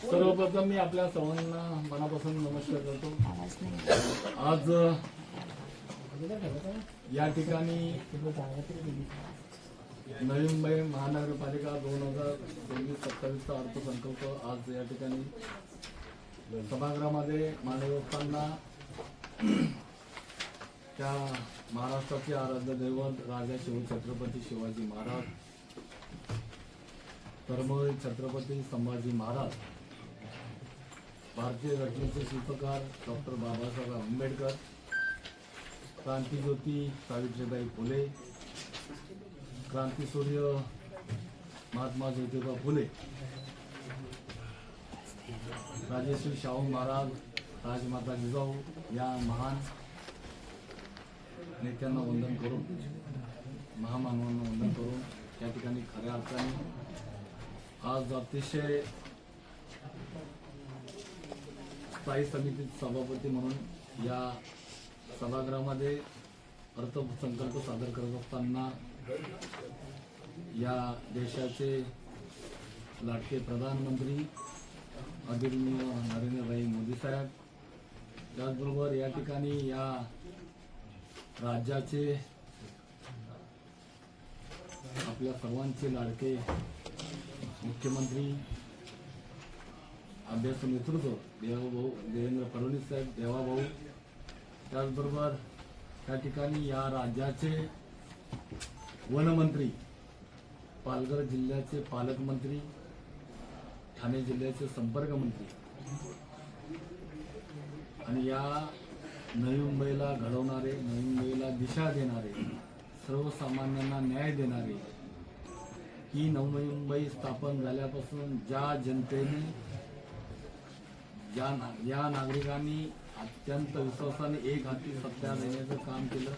सर्वप्रथम मी आपल्या सर्वांना मनापासून नमस्कार करतो. आज या ठिकाणी नवी मुंबई महानगरपालिका 2026-27चा अर्थसंकल्प आज या ठिकाणी सभागृहामध्ये मांडत असताना त्या महाराष्ट्राचे आराध्य दैवत राजा छत्रपती शिवाजी महाराज, धर्मवीर छत्रपती संभाजी महाराज, भारतीय घटनेचे शिल्पकार डॉक्टर बाबासाहेब आंबेडकर, क्रांतिज्योती सावित्रीबाई फुले, क्रांतीसूर्य महात्मा ज्योतिबा फुले, राजश्री शाहू महाराज, राजमाता जिजाऊ या महान नेत्यांना वंदन करून, महामानवांना वंदन करून या ठिकाणी खऱ्या अर्थाने आज अतिशय स्थायी समितीत सभापती म्हणून या सभागृहामध्ये अर्थसंकल्प सादर करत असताना या देशाचे लाडके प्रधानमंत्री आदरणीय नरेंद्रभाई मोदी साहेब, त्याचबरोबर या ठिकाणी या राज्याचे आपल्या सर्वांचे लाडके मुख्यमंत्री अभ्यास नेतृत्व देवाभाऊ देवेंद्र फडणवीस साहेब, देवाभाऊ, त्याचबरोबर त्या ठिकाणी या राज्याचे वनमंत्री, पालघर जिल्ह्याचे पालकमंत्री, ठाणे जिल्ह्याचे संपर्कमंत्री आणि या नवी मुंबईला घडवणारे, नवी मुंबईला दिशा देणारे, सर्वसामान्यांना न्याय देणारे, ही नवी मुंबई स्थापन झाल्यापासून ज्या जनतेने, या नागरिकांनी अत्यंत विश्वासाने एक हाती सत्ता देण्याचं काम केलं,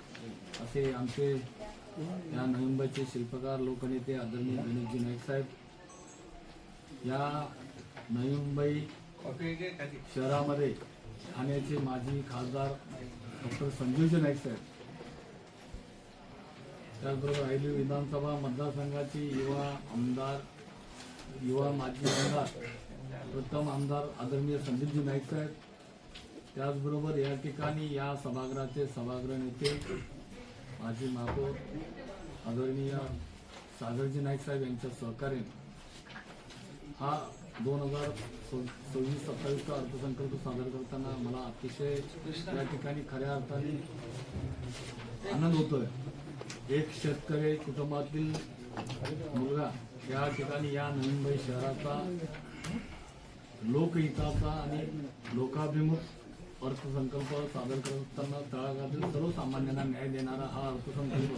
असे आमचे या नवी मुंबईचे शिल्पकार लोकनेते आदरणीय गणेशजी नाईक साहेब, या नवी मुंबई शहरामध्ये ठाण्याचे माजी खासदार डॉक्टर संजीवजी नाईक साहेब, त्याचबरोबर ऐली विधानसभा मतदारसंघाचे युवा माजी आमदार, प्रथम आमदार आदरणीय संदीपजी नाईक साहेब, त्याचबरोबर या ठिकाणी या सभागृहाचे सभागृह नेते माजी महापौर आदरणीय सागरजी नाईक साहेब यांच्या सहकार्याने हा 2026-27चा अर्थसंकल्प सादर करताना मला अतिशय या ठिकाणी खऱ्या अर्थाने आनंद होतोय. एक शेतकरी कुटुंबातील मुलगा या ठिकाणी या नवी मुंबई शहराचा लोकहिताचा आणि लोकाभिमुख अर्थसंकल्प सादर करत असताना तळागाळातील सर्वसामान्यांना न्याय देणारा हा अर्थसंकल्प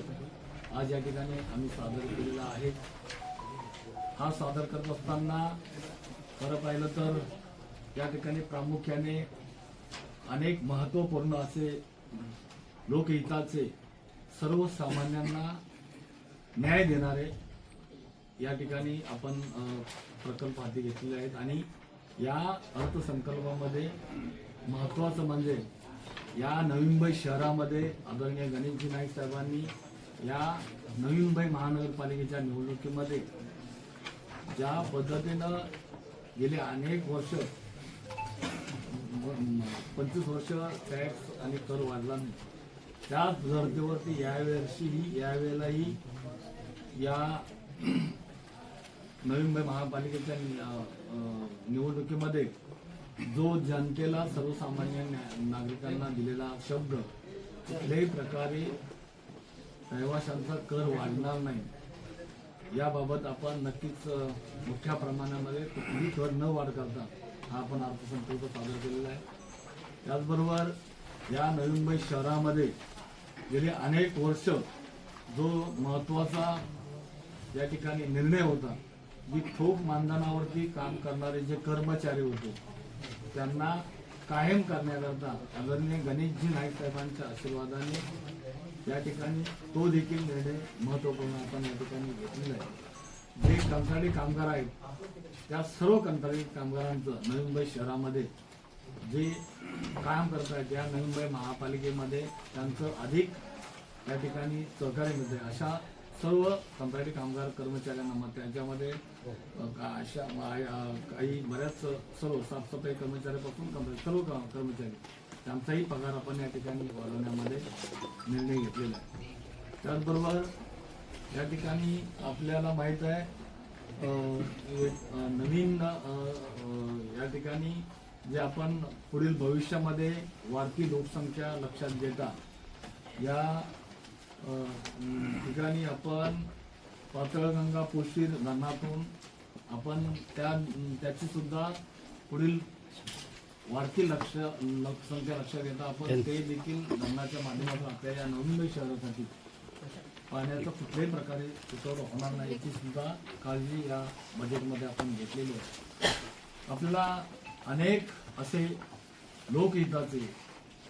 आज या ठिकाणी आम्ही सादर केलेला आहे. हा सादर करत असताना खरं पाहिलं तर या ठिकाणी प्रामुख्याने अनेक महत्त्वपूर्ण असे लोकहिताचे, सर्वसामान्यांना न्याय देणारे या ठिकाणी आपण प्रकल्प हाती घेतलेले आहेत. आणि या अर्थसंकल्पामध्ये महत्त्वाचं म्हणजे या नवी मुंबई शहरामध्ये आदरणीय गणेशजी नाईक साहेबांनी या नवी मुंबई महानगरपालिकेच्या निवडणुकीमध्ये ज्या पद्धतीनं गेले अनेक वर्ष 25 वर्ष टॅक्स आणि कर वाढला नाही, त्याच धर्तीवरती यावेळेलाही या नवी मुंबई महापालिकेच्या निवडणुकीमध्ये जो जनतेला, सर्वसामान्य नागरिकांना दिलेला शब्द, कुठल्याही प्रकारे रहिवाशांचा कर वाढणार नाही याबाबत आपण नक्कीच मोठ्या प्रमाणामध्ये कुठलीही कर न वाढ करता हा आपण अर्थसंकल्प सादर केलेला आहे. त्याचबरोबर या नवी मुंबई शहरामध्ये गेली अनेक वर्ष जो महत्त्वाचा या ठिकाणी निर्णय होता, जी ठोक मानधनावरती काम करणारे जे कर्मचारी होते त्यांना कायम करण्याकरता आदरणीय गणेशजी नाईक साहेबांच्या आशीर्वादाने या ठिकाणी तो देखील निर्णय महत्त्वपूर्ण आपण या ठिकाणी घेतलेला आहे. जे कंत्राटी कामगार आहेत त्या सर्व कंत्राटी कामगारांचं नवी मुंबई शहरामध्ये जे काम करत आहेत या नवी मुंबई महापालिकेमध्ये त्यांचं अधिक या ठिकाणी सहकार्य मिळते. अशा सर्व कंत्राटी कामगार कर्मचाऱ्यांना मग त्याच्यामध्ये अशा काही बऱ्याच सर्व साफसफाई कर्मचाऱ्यापासून सर्व कर्मचारी त्यांचाही पगार आपण या ठिकाणी वाढवण्यामध्ये निर्णय घेतलेला आहे. त्याचबरोबर या ठिकाणी आपल्याला माहीत आहे नवीन या ठिकाणी जे आपण पुढील भविष्यामध्ये वाढती लोकसंख्या लक्षात घेता या ठिकाणी आपण पातळगंगा पोशीर धरणातून आपण त्याची सुद्धा पुढील वाढती लोकसंख्या लक्षात घेता आपण ते देखील धरणाच्या माध्यमातून आपल्या या नवी मुंबई शहरासाठी पाण्याचा कुठल्याही प्रकारे तुटवडा होणार नाही याची सुद्धा काळजी या बजेटमध्ये आपण घेतलेली आहे. आपल्याला अनेक असे लोकहिताचे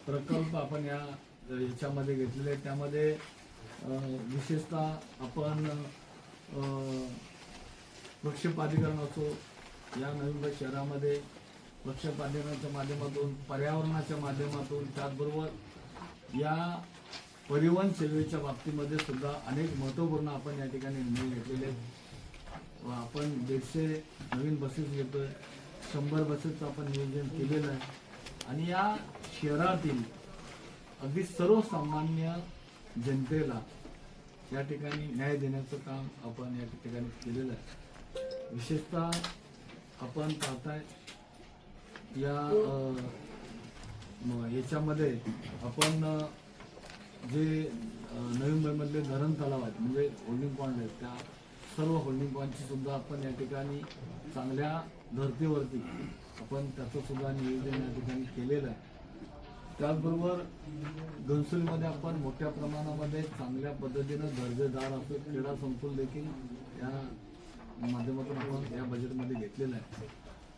प्रकल्प आपण याच्यामध्ये घेतलेले आहेत. त्यामध्ये विशेषतः आपण वृक्षपादीकरण असो या नवी मुंबई शहरामध्ये वृक्षपादीकरणाच्या माध्यमातून पर्यावरणाच्या माध्यमातून त्याचबरोबर या परिवहन सेवेच्या बाबतीमध्ये सुद्धा अनेक महत्त्वपूर्ण आपण या ठिकाणी निर्णय घेतलेले आहेत. आपण 150 नवीन बसेस घेतोय, 100 बसेसचं आपण नियोजन केलेलं आहे आणि या शहरातील अगदी सर्वसामान्य जनतेला या ठिकाणी न्याय देण्याचं काम आपण या ठिकाणी केलेलं आहे. विशेषतः आपण पाहताय याच्यामध्ये आपण जे नवी मुंबईमधले धरण तलाव आहेत म्हणजे होल्डिंग पॉईंट आहेत त्या सर्व होल्डिंग पॉईंटची सुद्धा आपण या ठिकाणी चांगल्या धर्तीवरती आपण त्याचं सुद्धा नियोजन या ठिकाणी केलेलं आहे. त्याचबरोबर घनसोलीमध्ये आपण मोठ्या प्रमाणामध्ये चांगल्या पद्धतीनं दर्जेदार असं क्रीडा संकुल देखील या माध्यमातून आपण या बजेटमध्ये घेतलेलं आहे.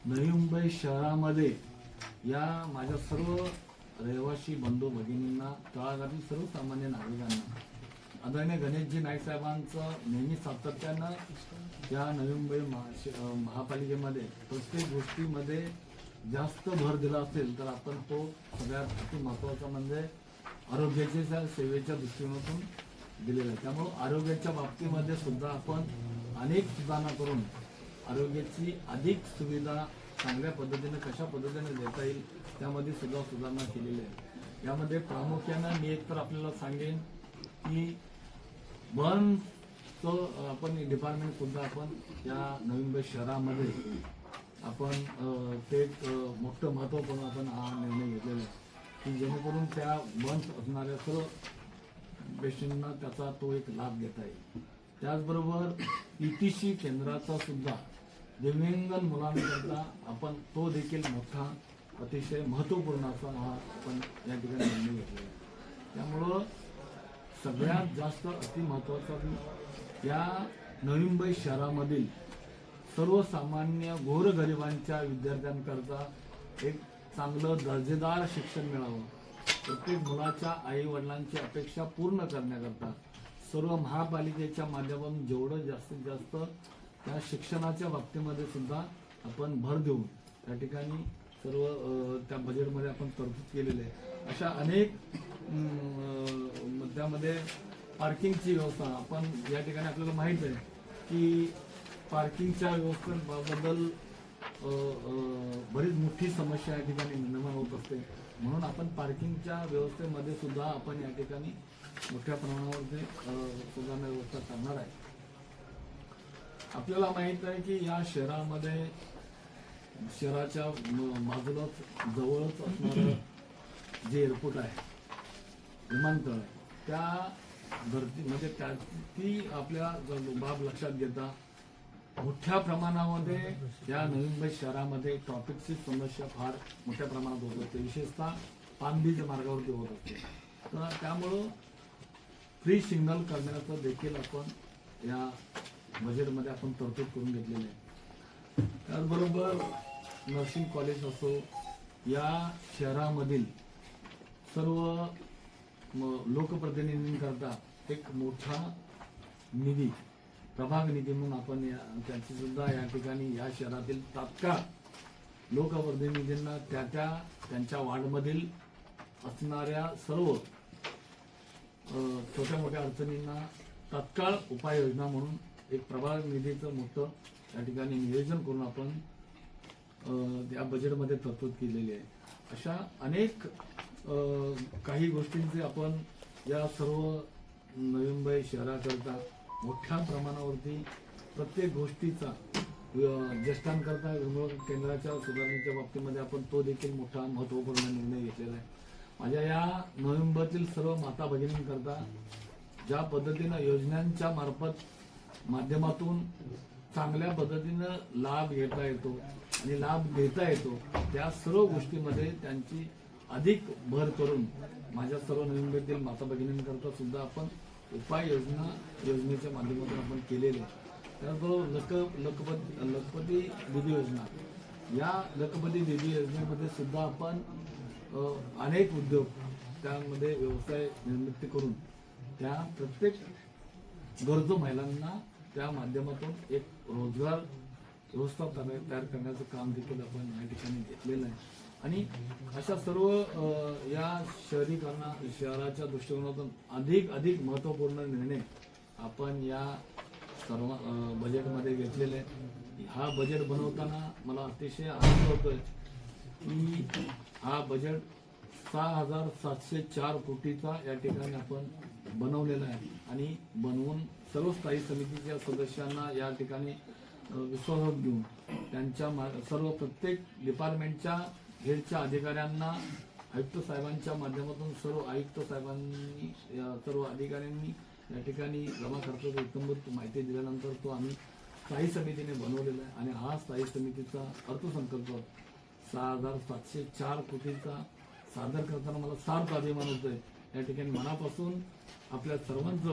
नवी मुंबई शहरामध्ये या माझ्या सर्व रहिवासी बंधू भगिनींना तळागाळातील सर्वसामान्य नागरिकांना आदरणीय गणेशजी नाईक साहेबांचं नेहमी सातत्यानं या नवी मुंबई महापालिकेमध्ये प्रत्येक गोष्टीमध्ये जास्त भर दिला असेल तर आपण तो सगळ्यात अति महत्त्वाचा म्हणजे आरोग्याच्या सेवेच्या दृष्टिकोनातून दिलेला आहे. त्यामुळं आरोग्याच्या बाबतीमध्ये सुद्धा आपण अनेक सुधारणा करून आरोग्याची अधिक सुविधा चांगल्या पद्धतीने कशा पद्धतीने देता येईल त्यामध्ये सुद्धा सुधारणा केलेली आहे. यामध्ये प्रामुख्यानं मी एक तर आपल्याला सांगेन की वनचं आपण डिपार्टमेंट सुद्धा आपण या नवी मुंबई शहरामध्ये आपण ते एक मोठं महत्त्वपूर्ण आपण हा निर्णय घेतलेला आहे की जेणेकरून त्या वन असणाऱ्या सर्व पेशंटना त्याचा तो एक लाभ घेता येईल. त्याचबरोबर ETC केंद्राचा सुद्धा दिव्यांग मुलांकरता आपण तो देखील मोठा अतिशय महत्त्वपूर्ण असा हा आपण या ठिकाणी निर्णय घेतलेला आहे. त्यामुळं सगळ्यात जास्त अतिमहत्त्वाचा या नवी मुंबई शहरामधील सर्वसामान्य गोरगरिबांच्या विद्यार्थ्यांकरता एक चांगलं दर्जेदार शिक्षण मिळावं, प्रत्येक मुलाच्या आई वडिलांची अपेक्षा पूर्ण करण्याकरता सर्व महापालिकेच्या माध्यमातून जेवढं जास्तीत जास्त त्या शिक्षणाच्या बाबतीमध्ये सुद्धा आपण भर देऊन त्या ठिकाणी सर्व त्या बजेटमध्ये आपण तरतूद केलेली आहे. अशा अनेक त्यामध्ये पार्किंगची व्यवस्था आपण या ठिकाणी आपल्याला माहीत आहे की पार्किंगच्या व्यवस्थेबद्दल बरीच मोठी समस्या या ठिकाणी निर्माण होत असते. म्हणून आपण पार्किंगच्या व्यवस्थेमध्ये सुद्धा आपण या ठिकाणी मोठ्या प्रमाणावर सुधारणा व्यवस्था करणार आहे. आपल्याला माहित आहे की या शहरामध्ये शहराच्या बाजूलाच जवळच असणारं जे एअरपोर्ट आहे विमानतळ आहे त्या धर्ती म्हणजे ती आपल्या बाब लक्षात घेता मोठ्या प्रमाणामध्ये या नवी मुंबई शहरामध्ये ट्रॅफिकची समस्या फार मोठ्या प्रमाणात होत असते, विशेषतः पानबीच्या मार्गावरती होत असते. तर त्यामुळं फ्री सिग्नल करण्याचं देखील आपण या बजेटमध्ये आपण तरतूद करून घेतलेली आहे. त्याचबरोबर नर्सिंग कॉलेज असो या शहरामधील सर्व लोकप्रतिनिधींकरता एक मोठा निधी प्रभाग निधी म्हणून आपण त्यांची सुद्धा या ठिकाणी या शहरातील तात्काळ लोकप्रतिनिधींना त्यांच्या वार्डमधील असणाऱ्या सर्व छोट्या मोठ्या अडचणींना तात्काळ उपाययोजना म्हणून एक प्रभाग निधीचं मोठं या ठिकाणी नियोजन करून आपण या बजेटमध्ये तरतूद केलेली आहे. अशा अनेक काही गोष्टींचे आपण या सर्व नवी मुंबई शहराकरता मोठ्या प्रमाणावरती प्रत्येक गोष्टीचा ज्येष्ठांकरता विमुक्त केंद्राच्या सुधारणेच्या बाबतीमध्ये आपण तो देखील मोठा महत्त्वपूर्ण निर्णय घेतलेला आहे. माझ्या या नवी मुंबईतील सर्व माता भगिनींकरता ज्या पद्धतीनं योजनांच्या माध्यमातून चांगल्या पद्धतीनं लाभ घेता येतो आणि लाभ देता येतो, त्या सर्व गोष्टीमध्ये त्यांची अधिक भर करून माझ्या सर्व नवी मुंबईतील माता भगिनींकरता सुद्धा आपण योजनेच्या माध्यमातून आपण केलेले. त्याचबरोबर लखपती दीदी योजना, या लखपती दीदी योजनेमध्ये सुद्धा आपण अनेक उद्योग त्यामध्ये व्यवसाय निर्मिती करून त्या प्रत्येक गरजू महिलांना त्या माध्यमातून एक रोजगार व्यवस्था तयार करण्याचं काम देखील आपण या ठिकाणी घेतलेलं आहे. आणि अशा सर्व या शहराच्या दृष्टिकोनातून अधिक महत्त्वपूर्ण निर्णय आपण या सर्व बजेटमध्ये घेतलेले आहे. हा बजेट बनवताना मला अतिशय आनंद होतोय की हा बजेट 6,704 कोटीचा या ठिकाणी आपण बनवलेला आहे. आणि बनवून सर्व स्थायी समितीच्या सदस्यांना या ठिकाणी विश्वासात घेऊन त्यांच्या सर्व प्रत्येक डिपार्टमेंटच्या हेडच्या अधिकाऱ्यांना आयुक्त साहेबांच्या माध्यमातून सर्व आयुक्त साहेबांनी सर्व अधिकाऱ्यांनी या ठिकाणी जमा खर्चाची एकंदरीत माहिती दिल्यानंतर तो आम्ही स्थायी समितीने बनवलेला आहे. आणि हा स्थायी समितीचा अर्थसंकल्प 6,704 कोटीचा सादर करताना मला सार्थ अभिमान होतोय. या ठिकाणी मनापासून आपल्या सर्वांचं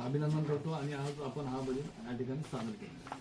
अभिनंदन करतो आणि आज आपण हा बजेट या ठिकाणी सादर केला.